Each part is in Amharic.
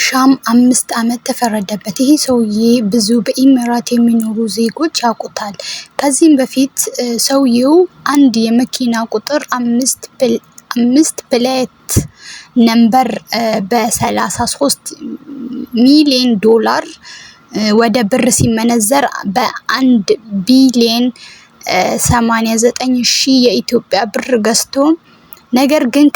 ሻም 5 ዓመት ተፈረደበት። ይሄ ሰውዬ ብዙ በኢሚራት የሚኖሩ ዜጎች ያውቁታል። ከዚህም በፊት ሰውዬው አንድ የመኪና ቁጥር 5 ፕሌት ነምበር በ33 ሚሊዮን ዶላር ወደ ብር ሲመነዘር በ1 ቢሊዮን 89 ሺህ የኢትዮጵያ ብር ገዝቶ ነገር ግን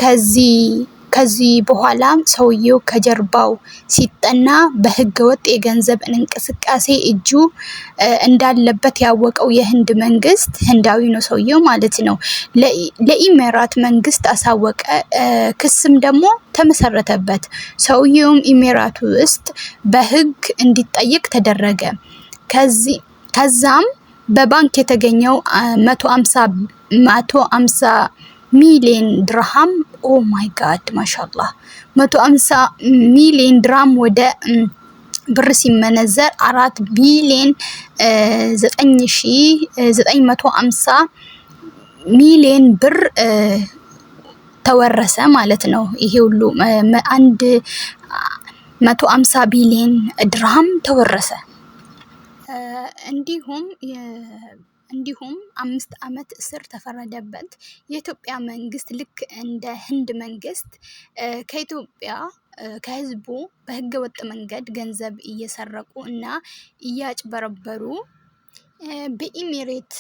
ከዚህ በኋላ ሰውዬው ከጀርባው ሲጠና በህገወጥ የገንዘብ እንቅስቃሴ እጁ እንዳለበት ያወቀው የህንድ መንግስት ህንዳዊ ነው ሰውዬው ማለት ነው ለኢሚራት መንግስት አሳወቀ። ክስም ደግሞ ተመሰረተበት። ሰውዬውም ኢሚራቱ ውስጥ በህግ እንዲጠየቅ ተደረገ። ከዛም በባንክ የተገኘው 150 ሚሊዮን ድርሃም ኦ ማይ ጋድ ማሻአላህ 150 ሚሊዮን ድርሃም ወደ ብር ሲመነዘር 4 ቢሊዮን 950 ሚሊዮን ብር ተወረሰ ማለት ነው። ይሄ ሁሉ 150 ቢሊዮን ድርሃም ተወረሰ። እንዲሁም 5 ዓመት እስር ተፈረደበት። የኢትዮጵያ መንግስት ልክ እንደ ህንድ መንግስት ከኢትዮጵያ ከህዝቡ በህገወጥ መንገድ ገንዘብ እየሰረቁ እና እያጭበረበሩ በኢሚሬት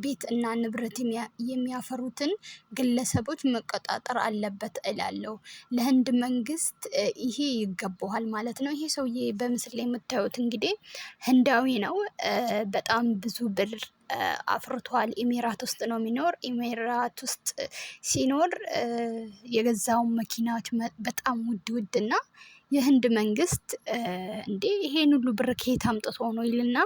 ቤት እና ንብረት የሚያፈሩትን ግለሰቦች መቆጣጠር አለበት እላለሁ። ለህንድ መንግስት ይሄ ይገባዋል ማለት ነው። ይሄ ሰውዬ በምስል ላይ የምታዩት እንግዲህ ህንዳዊ ነው። በጣም ብዙ ብር አፍርቷል። ኢሚራት ውስጥ ነው የሚኖር። ኢሚራት ውስጥ ሲኖር የገዛውን መኪናዎች በጣም ውድ እና የህንድ መንግስት እንዴ ይሄን ሁሉ ብር ከየት አምጥቶ ነው ይልና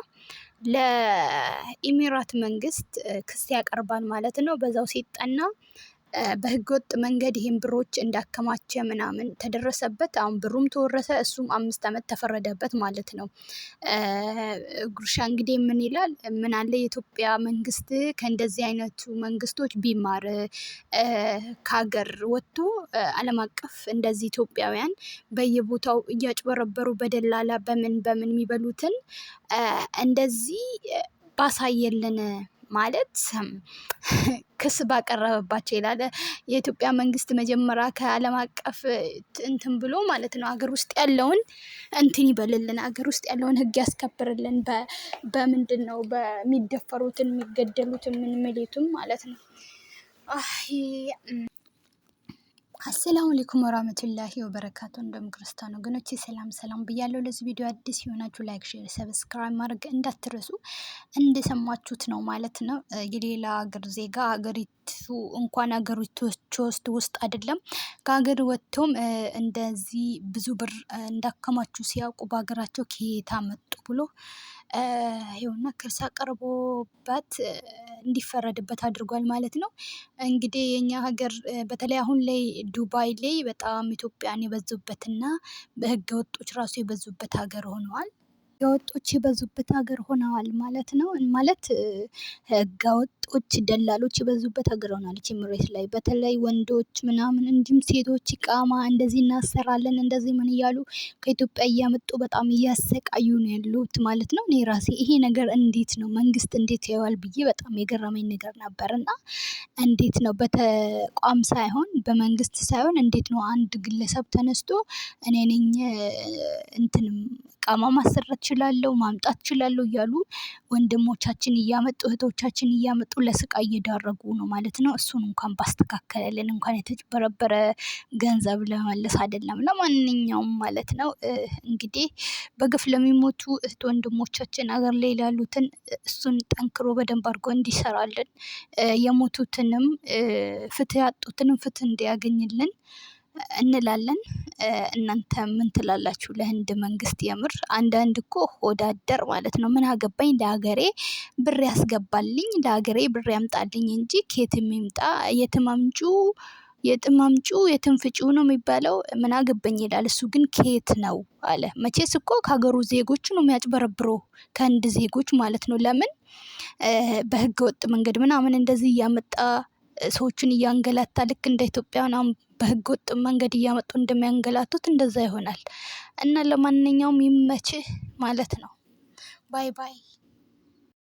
ለኢሚራት መንግስት ክስ ያቀርባል ማለት ነው። በዛው ሲጠና በህገወጥ መንገድ ይሄን ብሮች እንዳከማቸ ምናምን ተደረሰበት። አሁን ብሩም ተወረሰ፣ እሱም 5 ዓመት ተፈረደበት ማለት ነው። ጉርሻ እንግዲህ ምን ይላል? ምን አለ የኢትዮጵያ መንግስት ከእንደዚህ አይነቱ መንግስቶች ቢማር ከሀገር ወጥቶ ዓለም አቀፍ እንደዚህ ኢትዮጵያውያን በየቦታው እያጭበረበሩ በደላላ በምን የሚበሉትን እንደዚህ ባሳየልን ማለት ክስ ባቀረበባቸው ይላል። የኢትዮጵያ መንግስት መጀመሪያ ከዓለም አቀፍ እንትን ብሎ ማለት ነው ሀገር ውስጥ ያለውን እንትን ይበልልን፣ ሀገር ውስጥ ያለውን ህግ ያስከብርልን። በምንድነው በሚደፈሩትን የሚገደሉትን ምን የሚሉትም ማለት ነው። አሰላሙ አለይኩም ወራህመቱላሂ ወበረካቱ። እንደም ክርስቲያን ወገኖቼ ሰላም ብያለሁ። ለዚህ ቪዲዮ አዲስ የሆናችሁ ላይክ፣ ሼር፣ ሰብስክራይብ ማድረግ እንደሰማችሁት ነው ማለት ነው። የሌላ ሀገር ዜጋ ሀገሪቱ እንኳን ሀገሪቶች ውስጥ አይደለም ከሀገር ወጥቶም እንደዚህ ብዙ ብር እንዳከማችሁ ሲያውቁ በሀገራቸው ከየት አመጡ ብሎ ይኸውና ክስ አቅርቦበት እንዲፈረድበት አድርጓል ማለት ነው። እንግዲህ የኛ ሀገር በተለይ አሁን ላይ ዱባይ ላይ በጣም ኢትዮጵያን የበዙበትና በህገ ወጦች ራሱ የበዙበት ሀገር ሆነዋል። ህገወጦች የበዙበት ሀገር ሆነዋል ማለት ነው። ማለት ህገወጦች ደላሎች የበዙበት ሀገር ሆናለች ኢሚሬት ላይ። በተለይ ወንዶች ምናምን እንዲሁም ሴቶች ኢቃማ እንደዚህ እናሰራለን እንደዚህ ምን እያሉ ከኢትዮጵያ እያመጡ በጣም እያሰቃዩ ነው ያሉት ማለት ነው። እኔ ራሴ ይሄ ነገር እንዴት ነው መንግስት እንዴት ያየዋል ብዬ በጣም የገረመኝ ነገር ነበርና እንዴት ነው በተቋም ሳይሆን በመንግስት ሳይሆን እንዴት ነው አንድ ግለሰብ ተነስቶ እኔ ነኝ እንትንም ኢቃማ ማሰራት እችላለሁ ማምጣት እችላለሁ እያሉ ወንድሞቻችን እያመጡ እህቶቻችን እያመጡ ለስቃይ እየዳረጉ ነው ማለት ነው። እሱን እንኳን ባስተካከለልን እንኳን የተጭበረበረ ገንዘብ ለመመለስ አይደለም ለማንኛውም ማለት ነው። እንግዲህ በግፍ ለሚሞቱ እህት ወንድሞቻችን ሀገር ላይ ላሉትን እሱን ጠንክሮ በደንብ አድርጎ እንዲሰራልን የሞቱትንም ፍትህ ያጡትንም ፍትህ እንዲያገኝልን እንላለን። እናንተ ምን ትላላችሁ? ለህንድ መንግስት የምር አንዳንድ እኮ ሆዳደር ማለት ነው። ምን አገባኝ ለሀገሬ ብር ያስገባልኝ ለሀገሬ ብር ያምጣልኝ እንጂ ከየትም ይምጣ የትም አምጪው የትም ፍጪው ነው የሚባለው። ምን አገባኝ ይላል እሱ ግን ከየት ነው አለ። መቼስ እኮ ከሀገሩ ዜጎች ነው የሚያጭበረብረው ከህንድ ዜጎች ማለት ነው። ለምን በህገ ወጥ መንገድ ምናምን እንደዚህ እያመጣ ሰዎችን እያንገላታ ልክ እንደ ኢትዮጵያ ምናምን በህገ ወጥ መንገድ እያመጡ እንደሚያንገላቱት እንደዛ ይሆናል። እና ለማንኛውም ይመችህ ማለት ነው። ባይ ባይ